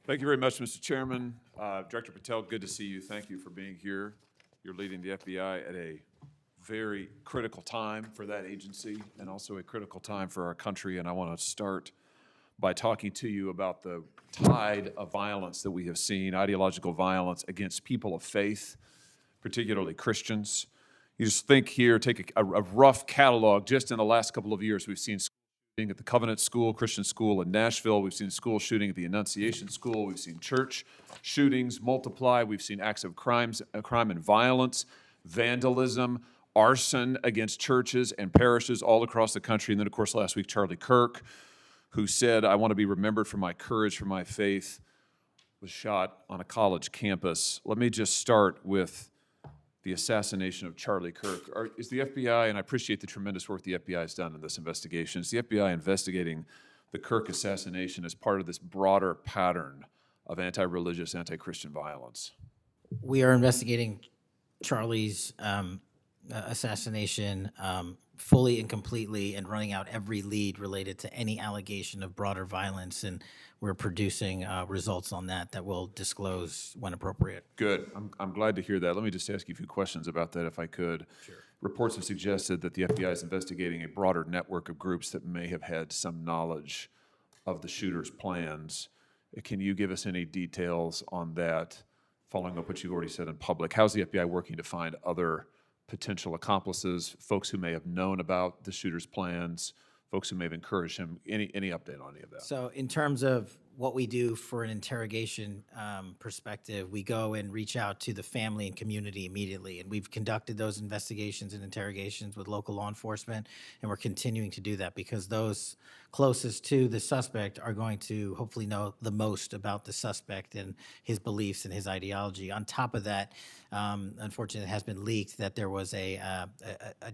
Thank you very much, Mr. Chairman. Director Patel, good to see you. Thank you for being here. You're leading the FBI at a very critical time for that agency and also a critical time for our country. And I want to start by talking to you about the tide of violence that we have seen, ideological violence against people of faith, particularly Christians. You just think here, take a rough catalog. Just in the last couple of years, we've seen shooting at the Covenant School, Christian school in Nashville. We've seen school shooting at the Annunciation School. We've seen church shootings multiply. We've seen acts of crime and violence, vandalism, arson against churches and parishes all across the country. And then, of course, last week, Charlie Kirk, who said, "I want to be remembered for my courage, for my faith," was shot on a college campus. Let me just start with the assassination of Charlie Kirk. Is the FBI, and I appreciate the tremendous work the FBI has done in this investigation, is the FBI investigating the Kirk assassination as part of this broader pattern of anti-religious, anti-Christian violence? We are investigating Charlie's assassination fully and completely and running out every lead related to any allegation of broader violence, and we're producing results on that we'll disclose when appropriate. Good. I'm glad to hear that. Let me just ask you a few questions about that, if I could. Sure. Reports have suggested that the FBI is investigating a broader network of groups that may have had some knowledge of the shooter's plans. Can you give us any details on that, following up what you've already said in public? How's the FBI working to find other potential accomplices, folks who may have known about the shooter's plans, folks who may have encouraged him? Any update on any of that? So in terms of what we do for an interrogation perspective, we go and reach out to the family and community immediately. And we've conducted those investigations and interrogations with local law enforcement, and we're continuing to do that because those closest to the suspect are going to hopefully know the most about the suspect and his beliefs and his ideology. On top of that, unfortunately, it has been leaked that there was a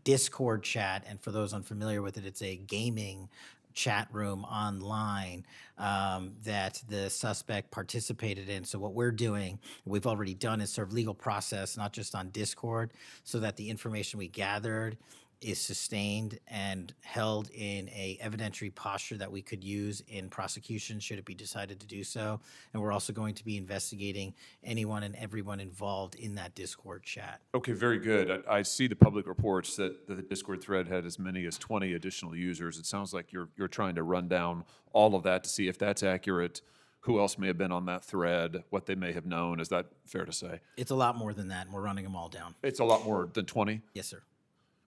Discord chat, and for those unfamiliar with it, it's a gaming chat room online that the suspect participated in. So what we're doing, we've already done, is serve legal process, not just on Discord, so that the information we gathered is sustained and held in a evidentiary posture that we could use in prosecution should it be decided to do so. And we're also going to be investigating anyone and everyone involved in that Discord chat. Okay, very good. I see the public reports that the Discord thread had as many as 20 additional users. It sounds like you're trying to run down all of that to see if that's accurate, who else may have been on that thread, what they may have known. Is that fair to say? It's a lot more than that, and we're running them all down. It's a lot more than 20? Yes, sir.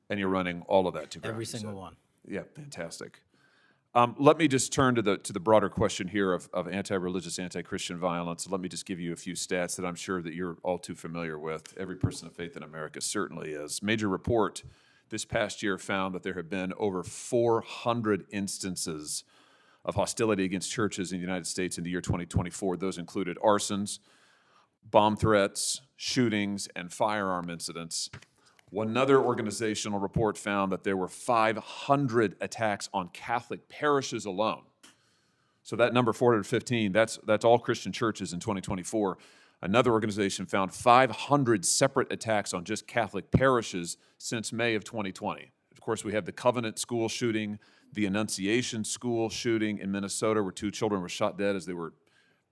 And you're running all of that to ground? Every single one. Yeah, fantastic. Let me just turn to the broader question here of anti-religious, anti-Christian violence. Let me just give you a few stats that I'm sure that you're all too familiar with. Every person of faith in America certainly is. Major report this past year found that there have been over 400 instances of hostility against churches in the United States in the year 2024. Those included arsons, bomb threats, shootings, and firearm incidents. Another organizational report found that there were 500 attacks on Catholic parishes alone. So that number, 415, that's all Christian churches in 2024. Another organization found 500 separate attacks on just Catholic parishes since May of 2020. Of course, we have the Covenant School shooting, the Annunciation School shooting in Minnesota, where 2 children were shot dead as they were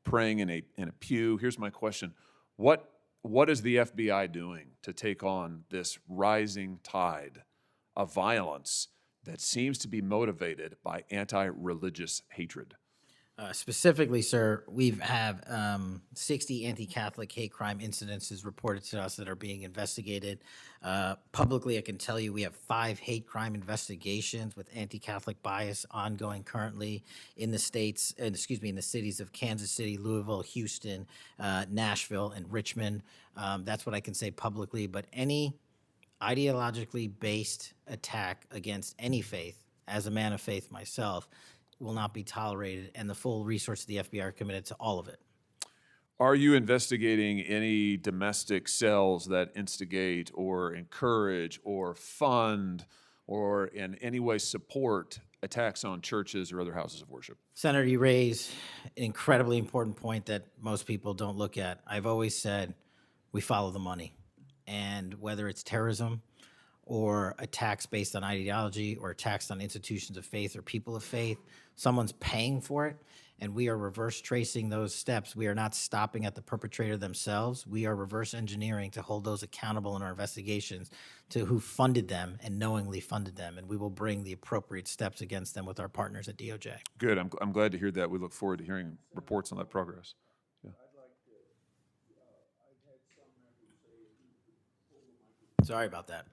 praying in a pew. Here's my question. What is the FBI doing to take on this rising tide of violence that seems to be motivated by anti-religious hatred? Specifically, sir, we've have 60 anti-Catholic hate crime incidences reported to us that are being investigated. Publicly, I can tell you we have 5 hate crime investigations with anti-Catholic bias ongoing currently in the states, in the cities of Kansas City, Louisville, Houston, Nashville, and Richmond. That's what I can say publicly. But any ideologically based attack against any faith, as a man of faith myself, will not be tolerated, and the full resources of the FBI are committed to all of it. Are you investigating any domestic cells that instigate or encourage or fund or in any way support attacks on churches or other houses of worship? Senator, you raise an incredibly important point that most people don't look at. I've always said we follow the money, and whether it's terrorism or attacks based on ideology or attacks on institutions of faith or people of faith, someone's paying for it. and we are reverse tracing those steps. We are not stopping at the perpetrator themselves. We are reverse engineering to hold those accountable in our investigations to who funded them and knowingly funded them, and we will bring the appropriate steps against them with our partners at DOJ. Good. I'm glad to hear that. We look forward to hearing reports on that progress. Yeah. Sorry about that.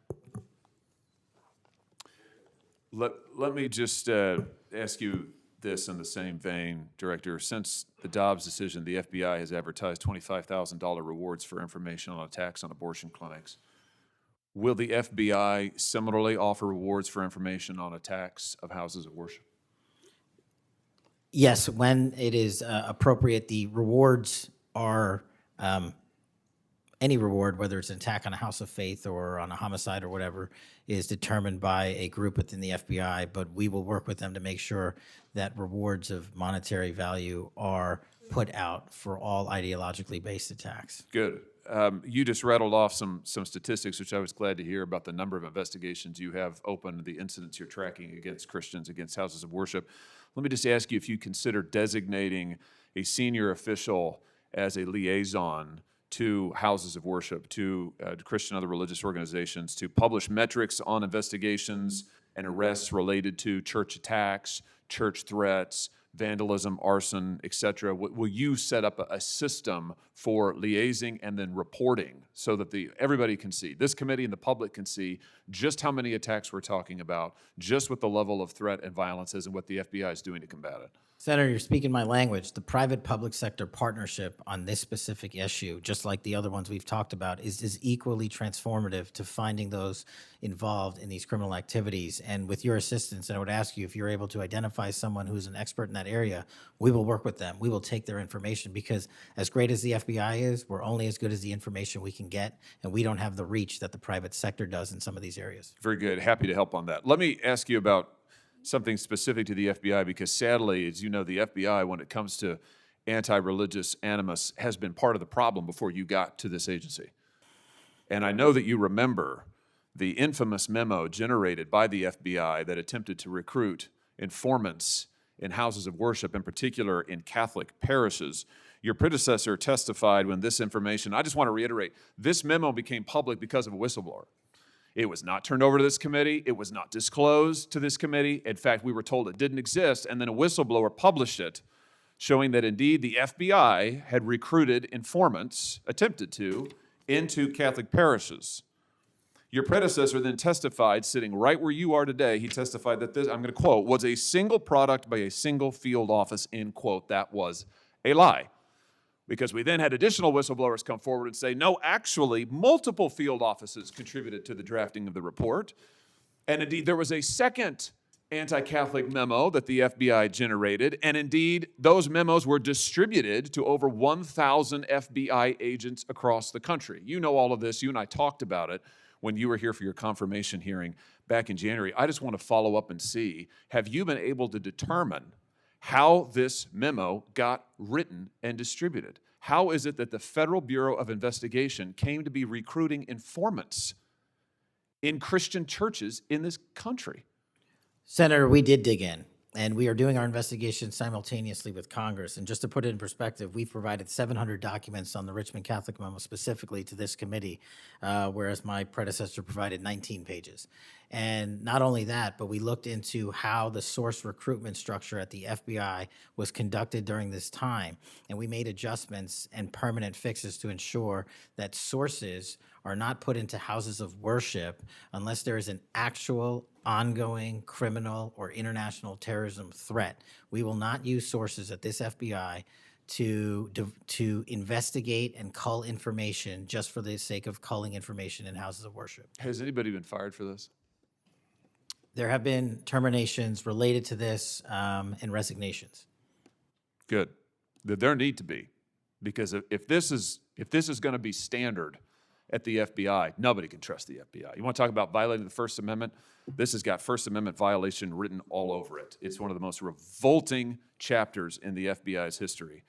Let me just ask you this in the same vein, Director. Since the Dobbs decision, the FBI has advertised $25,000 rewards for information on attacks on abortion clinics. Will the FBI similarly offer rewards for information on attacks of houses of worship? Yes, when it is appropriate, the rewards are any reward, whether it's an attack on a house of faith or on a homicide or whatever, is determined by a group within the FBI, but we will work with them to make sure that rewards of monetary value are put out for all ideologically based attacks. Good. You just rattled off some statistics, which I was glad to hear about the number of investigations you have open, the incidents you're tracking against Christians, against houses of worship. Let me just ask you if you consider designating a senior official as a liaison to houses of worship, to Christian and other religious organizations, to publish metrics on investigations and arrests related to church attacks, church threats, vandalism, arson, et cetera. Will you set up a system for liaising and then reporting so that everybody can see, this committee and the public can see just how many attacks we're talking about, just what the level of threat and violence is and what the FBI is doing to combat it? Senator, you're speaking my language. The private-public sector partnership on this specific issue, just like the other ones we've talked about, is equally transformative to finding those involved in these criminal activities. And with your assistance, I would ask you if you're able to identify someone who's an expert in that area, we will work with them. We will take their information because as great as the FBI is, we're only as good as the information we can get, and we don't have the reach that the private sector does in some of these areas. Very good. Happy to help on that. Let me ask you about something specific to the FBI, because sadly, as you know, the FBI, when it comes to anti-religious animus, has been part of the problem before you got to this agency. And I know that you remember the infamous memo generated by the FBI that attempted to recruit informants in houses of worship, in particular in Catholic parishes. Your predecessor testified when this information, I just want to reiterate, this memo became public because of a whistleblower. It was not turned over to this committee. It was not disclosed to this committee. In fact, we were told it didn't exist, and then a whistleblower published it, showing that indeed the FBI had recruited informants, attempted to, into Catholic parishes. Your predecessor then testified, sitting right where you are today, he testified that this, I'm going to quote, was a single product by a single field office, end quote. That was a lie. Because we then had additional whistleblowers come forward and say, no, actually, multiple field offices contributed to the drafting of the report. And indeed, there was a second anti-Catholic memo that the FBI generated. And indeed, those memos were distributed to over 1,000 FBI agents across the country. You know all of this. You and I talked about it when you were here for your confirmation hearing back in January. I just want to follow up and see, have you been able to determine how this memo got written and distributed? How is it that the Federal Bureau of Investigation came to be recruiting informants in Christian churches in this country? Senator, we did dig in, and we are doing our investigation simultaneously with Congress. And just to put it in perspective, we've provided 700 documents on the Richmond Catholic memo specifically to this committee, whereas my predecessor provided 19 pages. And not only that, but we looked into how the source recruitment structure at the FBI was conducted during this time. And we made adjustments and permanent fixes to ensure that sources are not put into houses of worship unless there is an actual ongoing criminal or international terrorism threat. We will not use sources at this FBI to investigate and cull information just for the sake of culling information in houses of worship. Has anybody been fired for this? There have been terminations related to this and resignations. Good. There need to be, because if this is going to be standard at the FBI, nobody can trust the FBI. You want to talk about violating the First Amendment? This has got First Amendment violation written all over it. It's one of the most revolting chapters in the FBI's history.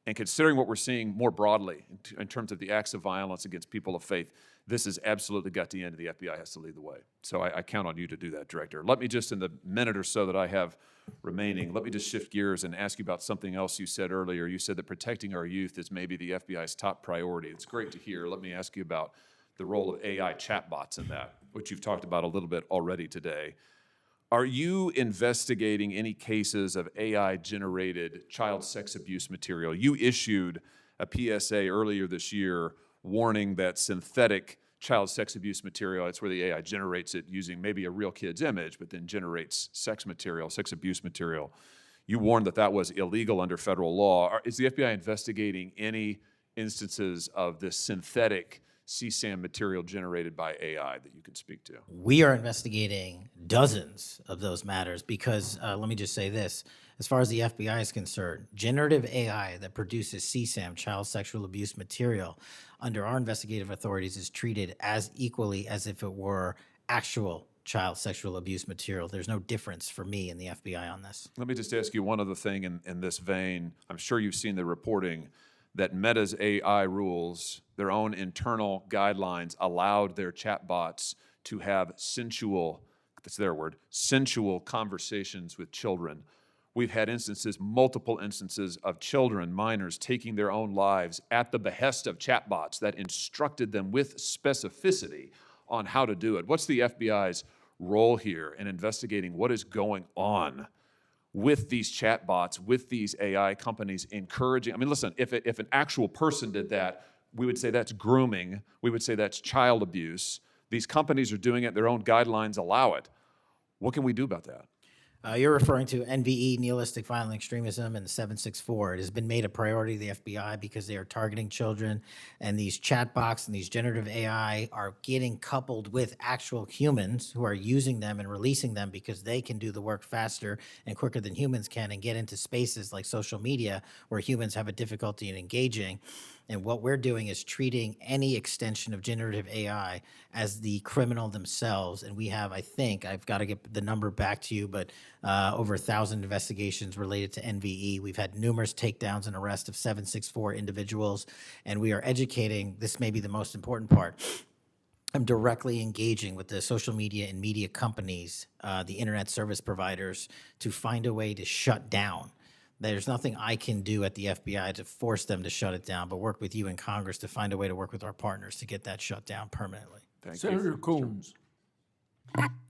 And considering what we're seeing more broadly in terms of the acts of violence against people of faith, this has absolutely got to end, and the FBI has to lead the way. So I count on you to do that, Director. Let me just, in the minute or so that I have remaining, let me just shift gears and ask you about something else you said earlier. You said that protecting our youth is maybe the FBI's top priority. It's great to hear. Let me ask you about the role of AI chatbots in that, which you've talked about a little bit already today. Are you investigating any cases of AI-generated child sex abuse material? You issued a PSA earlier this year warning that synthetic child sex abuse material, it's where the AI generates it using maybe a real kid's image, but then generates sex material, sex abuse material. You warned that that was illegal under federal law. Is the FBI investigating any instances of this synthetic CSAM material generated by AI that you can speak to? We are investigating dozens of those matters because let me just say this. As far as the FBI is concerned, generative AI that produces CSAM, child sexual abuse material, under our investigative authorities is treated as equally as if it were actual child sexual abuse material. There's no difference for me and the FBI on this. Let me just ask you one other thing in this vein. I'm sure you've seen the reporting that Meta's AI rules, their own internal guidelines, allowed their chatbots to have sensual, that's their word, sensual conversations with children. We've had instances, multiple instances of children, minors, taking their own lives at the behest of chatbots that instructed them with specificity on how to do it. What's the FBI's role here in investigating what is going on with these chatbots, with these AI companies encouraging? I mean, listen, if an actual person did that, we would say that's grooming. We would say that's child abuse. These companies are doing it. Their own guidelines allow it. What can we do about that? You're referring to NVE, nihilistic violent extremism, and the 764. It has been made a priority of the FBI because they are targeting children, and these chatbots and these generative AI are getting coupled with actual humans who are using them and releasing them because they can do the work faster and quicker than humans can and get into spaces like social media where humans have a difficulty in engaging. And what we're doing is treating any extension of generative AI as the criminal themselves. And we have, I think, I've got to get the number back to you, but over 1,000 investigations related to NVE. We've had numerous takedowns and arrests of 764 individuals. And we are educating, this may be the most important part, I'm directly engaging with the social media and media companies, the internet service providers, to find a way to shut down. There's nothing I can do at the FBI to force them to shut it down, but work with you in Congress to find a way to work with our partners to get that shut down permanently. Thank you. Senator Combs.